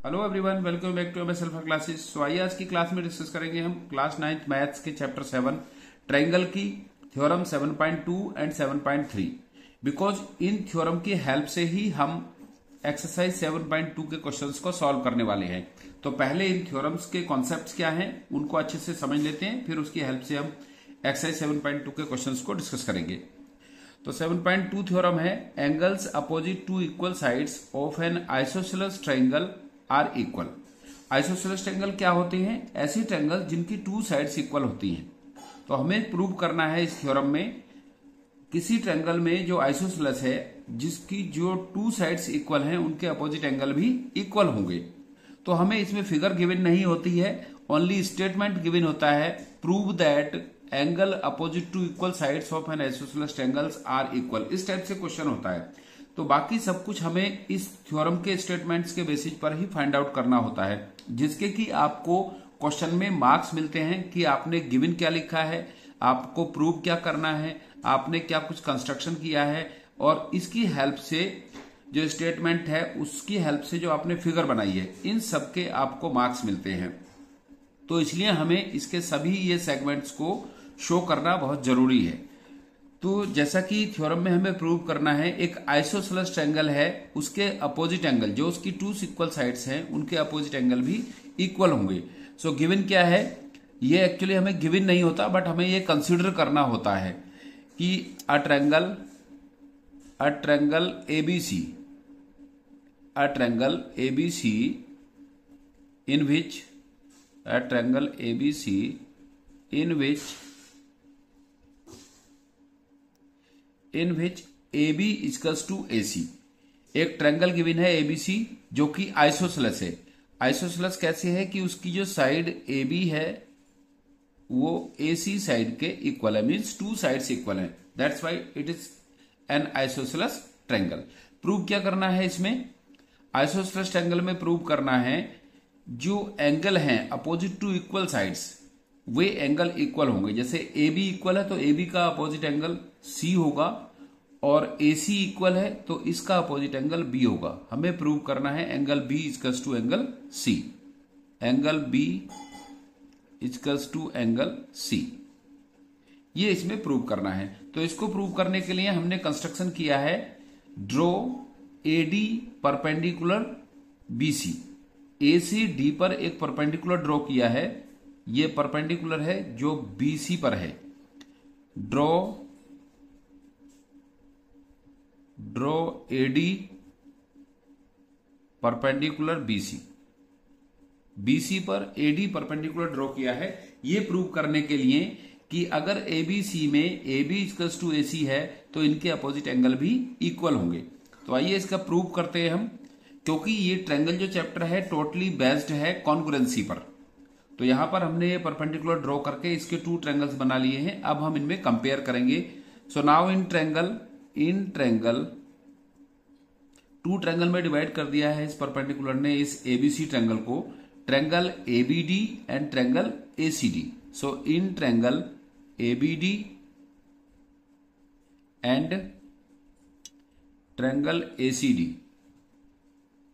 Hello everyone, welcome back to my self classes. So आइए आज की क्लास में डिस्कस करेंगे हम क्लास 9th मैथ्स के चैप्टर 7 ट्रायंगल की थ्योरम 7.2 एंड 7.3। बिकॉज इन थ्योरम की हेल्प से ही हम एक्सरसाइज 7.2 के क्वेश्चंस को सॉल्व करने वाले हैं। तो पहले इन थ्योरम्स के कॉन्सेप्ट्स क्या हैं उनको अच्छे से समझ लेते हैं, फिर उसकी हेल्प से हम एक्सरसाइज 7.2 के क्वेश्चंस को डिस्कस करेंगे। तो 7.2 थ्योरम है angles opposite to equal sides of an isosceles triangle are equal. Isosceles triangle क्या होते हैं? ऐसे ट्रायंगल जिनकी टू साइड्स इक्वल होती हैं। तो हमें प्रूव करना है इस थ्योरम में किसी ट्रायंगल में जो आइसोसेलेस है जिसकी जो टू साइड्स इक्वल हैं उनके अपोजिट एंगल भी इक्वल होंगे। तो हमें इसमें फिगर गिवन नहीं होती है, ओनली स्टेटमेंट गिवन होता है prove that angle opposite to equal sides of an isosceles triangles are equal. इस टाइप से क्वेश्चन होता है। तो बाकी सब कुछ हमें इस थ्योरम के स्टेटमेंट्स के बेसिस पर ही फाइंड आउट करना होता है, जिसके कि आपको क्वेश्चन में मार्क्स मिलते हैं कि आपने गिवन क्या लिखा है, आपको प्रूव क्या करना है, आपने क्या कुछ कंस्ट्रक्शन किया है, और इसकी हेल्प से जो स्टेटमेंट है उसकी हेल्प से जो आपने फिगर बनाई है, इन सब के आपको मार्क्स मिलते हैं। तो इसलिए हमें इसके सभी ये सेगमेंट्स को शो करना बहुत जरूरी है। तो जैसा कि थ्योरम में हमें प्रूव करना है एक आइसोसेलेस ट्रायंगल है, उसके अपोजिट एंगल जो उसकी टू इक्वल साइड्स हैं उनके अपोजिट एंगल भी इक्वल होंगे। सो गिवन क्या है, ये एक्चुअली हमें गिवन नहीं होता बट हमें ये कंसीडर करना होता है कि a triangle ABC in which AB equals to AC। एक ट्रायंगल गिवन है ABC जो कि आइसोसेलेस है। आइसोसेलेस कैसे है कि उसकी जो साइड AB है वो AC साइड के इक्वल है, मींस टू साइड्स इक्वल है, that's why it is an isosceles triangle. Prove क्या करना है इसमें? आइसोसेलेस ट्रायंगल में प्रूव करना है जो एंगल हैं अपोजिट टू इक्वल साइड्स वे एंगल इक्वल होंगे। जैसे AB इक्वल है तो AB का अपोजिट एंगल C होगा, और AC इक्वल है तो इसका अपोजिट एंगल B होगा। हमें प्रूव करना है angle B equals to angle C, angle B equals to angle C, ये इसमें प्रूव करना है। तो इसको प्रूव करने के लिए हमने कंस्ट्रक्शन किया है draw AD perpendicular BC। A से D पर एक परपेंडिकुलर ड्रॉ किया है, ये परपेंडिकुलर है जो BC पर है। ड्रॉ AD परपेंडिकुलर BC पर AD परपेंडिकुलर ड्रॉ किया है, ये प्रूव करने के लिए कि अगर ABC में AB इक्वल्स टू AC है तो इनके अपोजिट एंगल भी इक्वल होंगे। तो आइए इसका प्रूव करते हैं हम, क्योंकि ये ट्रायंगल जो चैप्टर है टोटली बेस्ड है कॉन्ग्रुएंसी पर। तो यहां पर हमने ये परपेंडिकुलर ड्रॉ करके इसके टू ट्रायंगल्स बना लिए हैं। अब हम इनमें कंपेयर करेंगे। So now in triangle two triangle में डिवाइड कर दिया है इस परपेंडिकुलर ने इस ABC ट्रायंगल को, triangle ABD and triangle ACD। So in triangle ABD and triangle ACD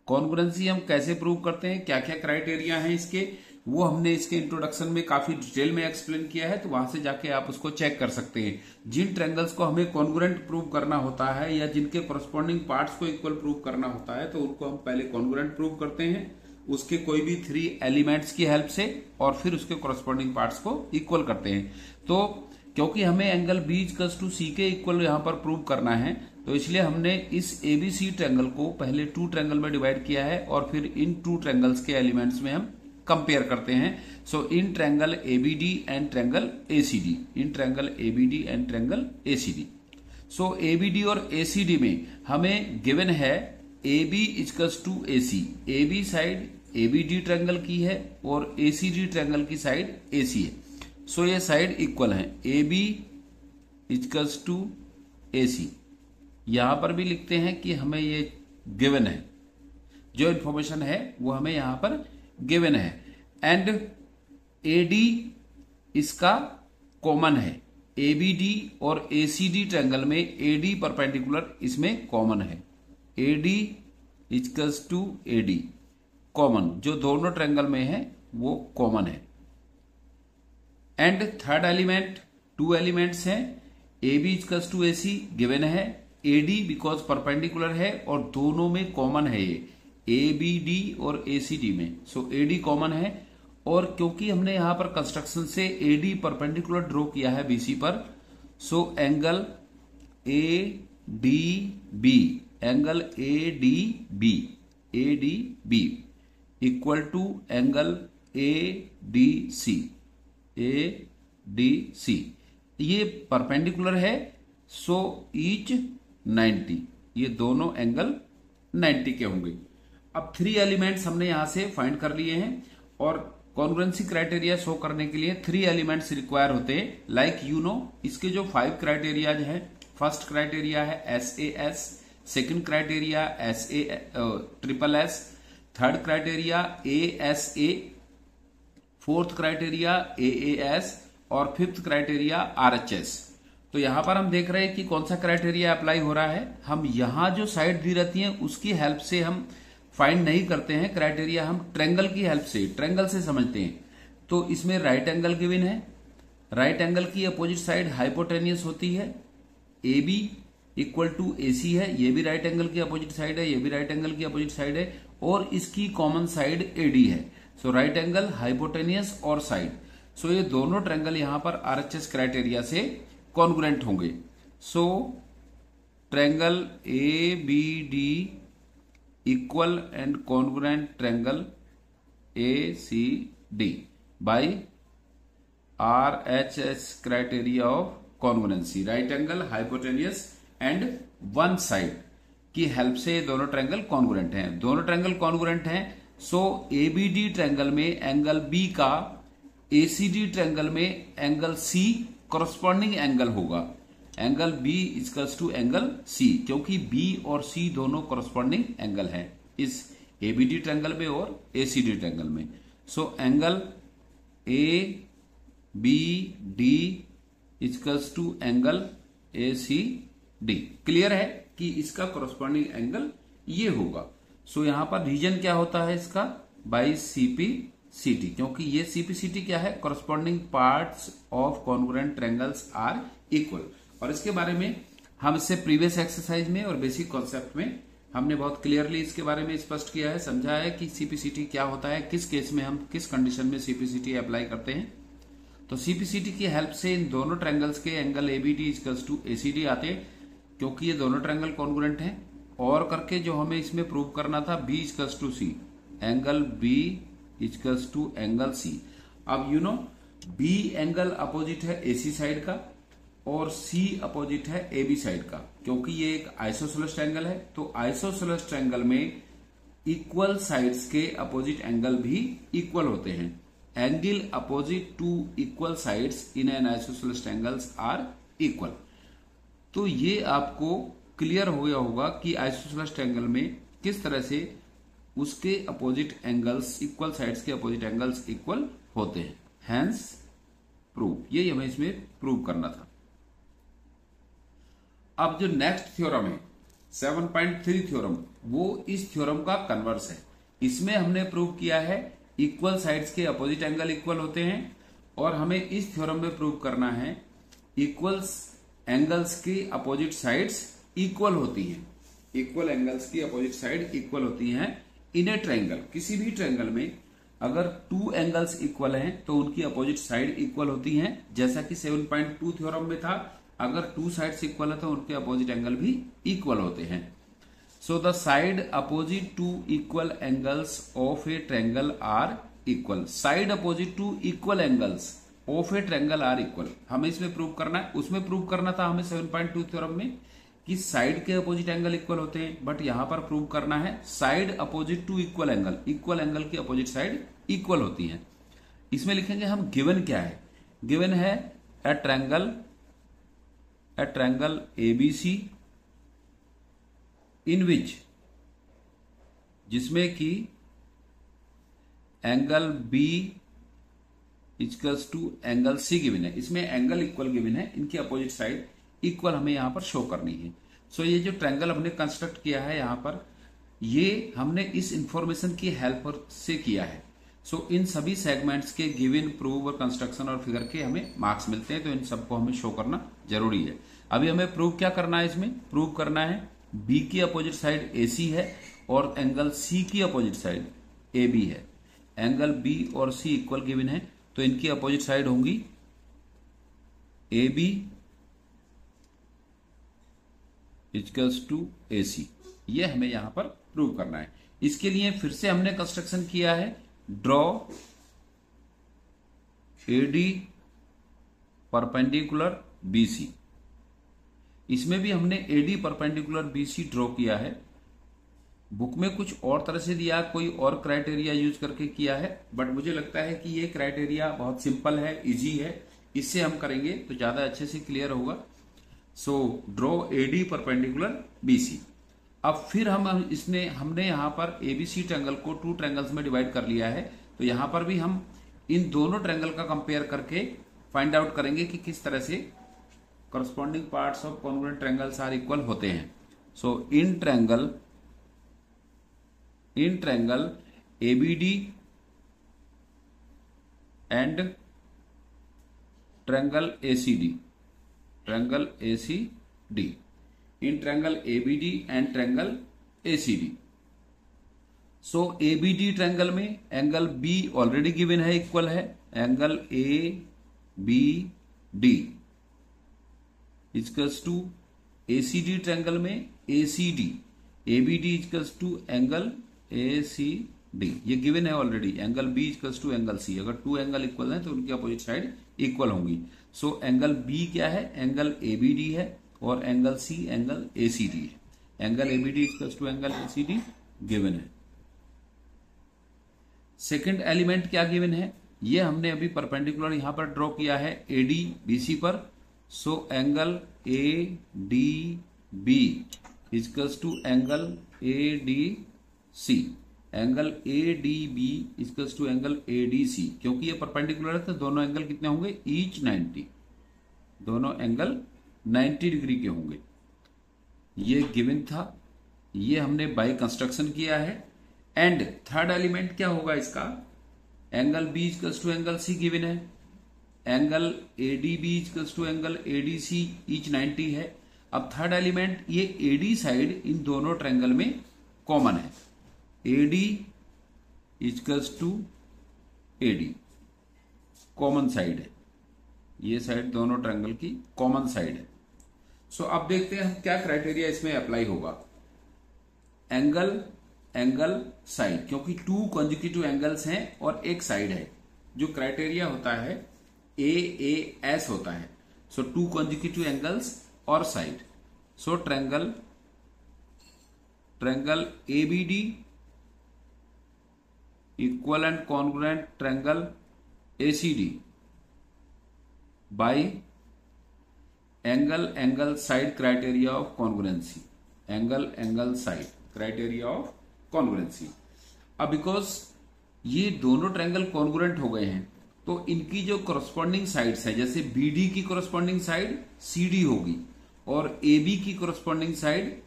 congruency हम कैसे प्रूव करते हैं, क्या क्या क्राइटेरिया हैं इसके, वो हमने इसके इंट्रोडक्शन में काफी डिटेल में एक्सप्लेन किया है। तो वहां से जाके आप उसको चेक कर सकते हैं। जिन ट्रायंगल्स को हमें कॉन्ग्रुएंट प्रूव करना होता है या जिनके कॉरस्पॉन्डिंग पार्ट्स को इक्वल प्रूव करना होता है तो उनको हम पहले कॉन्ग्रुएंट प्रूव करते हैं, उसके कोई भी 3 एलिमेंट्स की हेल्प से, और फिर उसके कॉरस्पॉन्डिंग पार्ट्स को इक्वल करते हैं। तो क्योंकि हमें angle B equals to C के इक्वल यहां पर प्रूव करना है, तो इसलिए हमने इस ABC ट्रायंगल को पहले टू ट्रायंगल में डिवाइड किया है और फिर इन टू ट्रायंगल्स के एलिमेंट्स में हम कंपेयर करते हैं। So in triangle ABD and triangle ACD, इन triangle ABD and triangle ACD। So ABD और ACD में हमें गिवन है AB equals to AC। AB side ABD triangle की है और ACD ट्रायंगल की साइड AC है। सो ये साइड इक्वल है, AB इक्वल्स टू AC। यहां पर भी लिखते हैं कि हमें ये गिवन है, जो इंफॉर्मेशन है वो हमें यहां पर गिवन है। एंड AD इसका कॉमन है, ABD और ACD ट्रायंगल में AD परपेंडिकुलर इसमें कॉमन है, AD equals to AD। Common, जो दोनों ट्रायंगल में है वो कॉमन है। And third element, two elements हैं, A B equals to A C given है, ए डी बिकॉज परपेंडिकुलर है और दोनों में कॉमन है ये, ए बी डी और ए सी डी में, सो ए डी कॉमन है। और क्योंकि हमने यहां पर कंस्ट्रक्शन से ए डी परपेंडिकुलर ड्रॉ किया है बीसी पर, so angle A D B, angle A D B equal to angle A D C, ये परपेंडिकुलर है, सो ईच 90, ये दोनों एंगल 90 के होंगे। अब थ्री एलिमेंट्स हमने यहां से फाइंड कर लिए हैं और कॉन्ग्रुएंसी क्राइटेरिया शो करने के लिए थ्री एलिमेंट्स रिक्वायर होते हैं। लाइक यू नो, इसके जो 5 क्राइटेरिया है, फर्स्ट क्राइटेरिया है SAS, second criteria SASS, third criteria ASA, fourth criteria AAS और फिफ्थ क्राइटेरिया RHS। तो यहां पर हम देख रहे हैं कि कौन सा क्राइटेरिया अप्लाई हो रहा है। हम यहां जो साइड दी रहती है उसकी हेल्प से हम फाइंड नहीं करते हैं क्राइटेरिया, हम ट्रायंगल की हेल्प से, ट्रायंगल से समझते हैं। तो इसमें राइट एंगल गिवन है, राइट एंगल की अपोजिट साइड हाइपोटेनियस होती है, A B equal to A सी है, ये भी राइट एंगल की अपोजिट साइड है, ये भी राइट एंगल की अपोजिट साइड है, और इसकी कॉमन साइड ए डी है। सो राइट एंगल, हाइपोटेनियस और साइड, सो ये दोनों ट्रायंगल यहां पर RHS क्राइटेरिया से कॉन्ग्रुएंट होंगे। So triangle A B D equal and congruent triangle ACD by RHS criteria of congruency, right angle, hypotenuse and one side की help से दोनों ट्रायंगल कॉन्ग्रुएंट हैं। दोनों ट्रायंगल कॉन्ग्रुएंट हैं, सो ABD ट्रायंगल में angle B का ACD triangle में angle C corresponding angle होगा, angle B equals to angle C, क्योंकि B और C दोनों कॉरस्पॉन्डिंग एंगल हैं इस ABD ट्रायंगल में और ACD ट्रायंगल में। So angle ABD equals to angle ACD। Clear है कि इसका कॉरस्पॉन्डिंग एंगल ये होगा। सो यहां पर रीजन क्या होता है इसका, बाई CPCT, क्योंकि ये CPCT क्या है, corresponding parts of congruent triangles are equal. और इसके बारे में हम इससे प्रीवियस एक्सरसाइज में और बेसिक कॉन्सेप्ट में हमने बहुत क्लियरली इसके बारे में स्पष्ट किया है, समझाया है कि CPCT क्या होता है, किस केस में हम किस कंडीशन में CPCT अप्लाई करते हैं। तो CPCT की हेल्प से इन दोनों ट्रायंगल्स के angle ABD equals to ACD आते हैं, क्योंकि ये दोनों ट्रायंगल कॉन्ग्रुएंट हैं। और करके जो हमें इसमें प्रूव करना था B equals to C, angle B equals to angle C। अब you know B angle opposite है AC साइड का और C अपोजिट है AB साइड का, क्योंकि ये एक आइसोसेलेस ट्रायंगल है। तो आइसोसेलेस ट्रायंगल में इक्वल साइड्स के अपोजिट एंगल भी इक्वल होते हैं। Angle opposite to equal sides in an isosceles triangles are equal. तो ये आपको क्लियर हो गया होगा कि आइसोसेलेस ट्रायंगल में किस तरह से उसके अपोजिट एंगल्स, इक्वल साइड्स के अपोजिट एंगल्स इक्वल होते हैं। हैंस प्रूव, यही हमें इसमें प्रूव करना था। अब जो नेक्स्ट थ्योरम है 7.3 थ्योरम, वो इस थ्योरम का कन्वर्स है। इसमें हमने प्रूव किया है इक्वल साइड्स के अपोजिट एंगल इक्वल होते हैं, और हमें इस थ्योरम में प्रूव करना है इक्वल एंगल्स की अपोजिट साइड्स इक्वल होती हैं। इक्वल एंगल्स की अपोजिट साइड इक्वल होती हैं इन ए ट्रायंगल। किसी भी ट्रायंगल में अगर टू एंगल्स इक्वल हैं तो उनकी अपोजिट साइड इक्वल होती हैं, जैसा कि 7.2 थ्योरम में था, अगर टू साइड्स इक्वल है तो उनके अपोजिट एंगल भी इक्वल होते हैं। So the side opposite to equal angles of a triangle are equal. Side opposite to equal angles of a triangle are equal, हमें इसमें प्रूव करना है। उसमें प्रूव करना था हमें 7.2 थ्योरम में कि साइड के अपोजिट एंगल इक्वल होते हैं, बट यहां पर प्रूव करना है side opposite to equal angle, equal angle की अपोजिट साइड इक्वल होती है। इसमें लिखेंगे हम गिवन क्या है, गिवन है ए ट्रायंगल ABC इन विच, जिसमें कि angle B equals to angle C given है। इसमें एंगल इक्वल गिवन है, इनकी अपोजिट साइड इक्वल हमें यहां पर शो करनी है। सो ये जो ट्रायंगल हमने कंस्ट्रक्ट किया है यहां पर ये हमने इस इंफॉर्मेशन की हेल्प से किया है। सो इन सभी सेगमेंट्स के गिवन, प्रूव और कंस्ट्रक्शन और फिगर के हमें मार्क्स मिलते हैं, तो इन सबको हमें शो करना जरूरी है। अभी हमें प्रूव क्या करना है, इसमें प्रूव करना है बी की अपोजिट साइड AC है और एंगल C की अपोजिट साइड AB है। एंगल B और C इक्वल गिवन है, तो इनकी अपोजिट साइड होंगी AB इक्वल्स टू AC। ये हमें यहां पर प्रूव करना है। इसके लिए फिर से हमने कंस्ट्रक्शन किया है, ड्रॉ AD परपेंडिकुलर BC। इसमें भी हमने AD परपेंडिकुलर BC ड्रॉ किया है। बुक में कुछ और तरह से दिया, कोई और क्राइटेरिया यूज करके किया है, बट मुझे लगता है कि ये क्राइटेरिया बहुत सिंपल है, इजी है, इससे हम करेंगे तो ज्यादा अच्छे से क्लियर होगा। So draw AD perpendicular BC। अब फिर हमने यहां पर ABC ट्रायंगल को 2 ट्रायंगल्स में डिवाइड कर लिया है, तो यहां पर भी हम इन दोनों ट्रायंगल का कंपेयर करके फाइंड आउट करेंगे कि किस तरह से corresponding parts of congruent triangles are equal होते हैं। So in triangle ABD and triangle ACD, in triangle ABD and triangle ACD। So ABD triangle में एंगल B ऑलरेडी गिवन है, इक्वल है angle ABD equals to ACD triangle में ACD ABD equals to angle ACD। ये given है already, angle B equals to angle C। अगर 2 angle equal हैं तो उनकी अपोजिट साइड इक्वल होंगी। सो एंगल B क्या है, एंगल ABD है, और एंगल C एंगल ACD है। Angle ABD equals to angle ACD given है। सेकंड एलिमेंट क्या गिवन है, ये हमने अभी परपेंडिकुलर यहां पर ड्रॉ किया है AD BC पर। So angle ADB equals to angle ADC। Angle ADB equals to angle ADC। क्योंकि ये परपेंडिकुलर है तो दोनों एंगल कितने होंगे, ईच 90, दोनों एंगल 90 डिग्री के होंगे। ये गिवन था, ये हमने बाय कंस्ट्रक्शन किया है। एंड थर्ड एलिमेंट क्या होगा इसका, angle B equals to angle C given है, angle ADB equals to angle ADC each 90 है। अब थर्ड एलिमेंट, ये AD साइड इन दोनों ट्रायंगल में कॉमन है, AD equals to AD common side है, ये साइड दोनों ट्रायंगल की कॉमन साइड है। सो अब देखते हैं हम क्या क्राइटेरिया इसमें अप्लाई होगा। एंगल साइड, क्योंकि 2 कॉन्जिक्यूटिव एंगल्स हैं और एक साइड है, जो क्राइटेरिया होता है AAS होता है। सो 2 कॉन्जिक्यूटिव एंगल्स और side. So triangle ABD equal and congruent triangle ACD bye angle side criteria of congruency. Angle side criteria of congruency. अब बिकॉज ये दोनों ट्रायंगल कॉन्ग्रुएंट हो गए हैं, तो इनकी जो कोरस्पॉन्डिंग साइड्स है, जैसे BD की कोरस्पॉन्डिंग साइड CD होगी और AB की कोरस्पॉन्डिंग साइड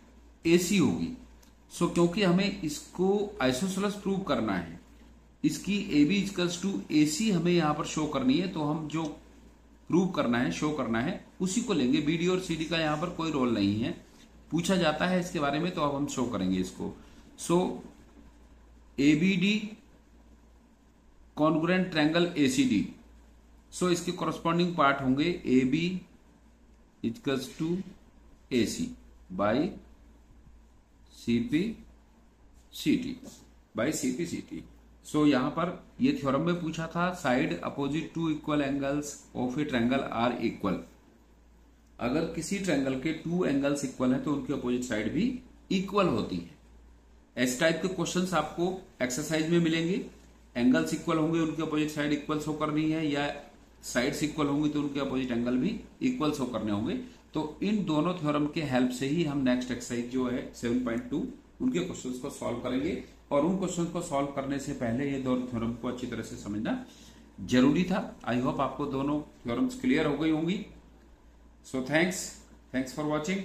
AC होगी। सो क्योंकि हमें इसको आइसोसेलेस प्रूव करना है, इसकी AB इक्वल्स टू AC हमें यहां पर शो करनी है, तो हम जो प्रूव करना है, शो करना है, उसी को लेंगे। BD और CD का यहां पर कोई रोल नहीं है, पूछा जाता है इसके बारे में, तो अब हम शो करेंगे इसको। So ABD congruent triangle ACD। So इसके कोरस्पॉन्डिंग पार्ट होंगे AB equals to AC by CP CT। So यहां पर ये थ्योरम में पूछा था, side opposite 2 equal angles of a triangle are equal. अगर किसी ट्रायंगल के 2 एंगल्स इक्वल हैं तो उनकी अपोजिट साइड भी इक्वल होती है। इस टाइप के क्वेश्चंस आपको एक्सरसाइज में मिलेंगे। एंगल्स इक्वल होंगे, उनकी अपोजिट साइड इक्वल शो करनी है, या साइड्स इक्वल होंगी तो उनके अपोजिट एंगल भी इक्वल शो करने होंगे। तो इन दोनों थ्योरम के हेल्प से ही हम नेक्स्ट एक्सरसाइज जो है 7.2 उनके क्वेश्चंस को सॉल्व करेंगे। और उन क्वेश्चंस को सॉल्व करने से पहले ये दोनों थ्योरम को अच्छी तरह से समझना जरूरी था। आई होप आपको दोनों थ्योरम्स क्लियर हो गई होंगी। So thanks for watching.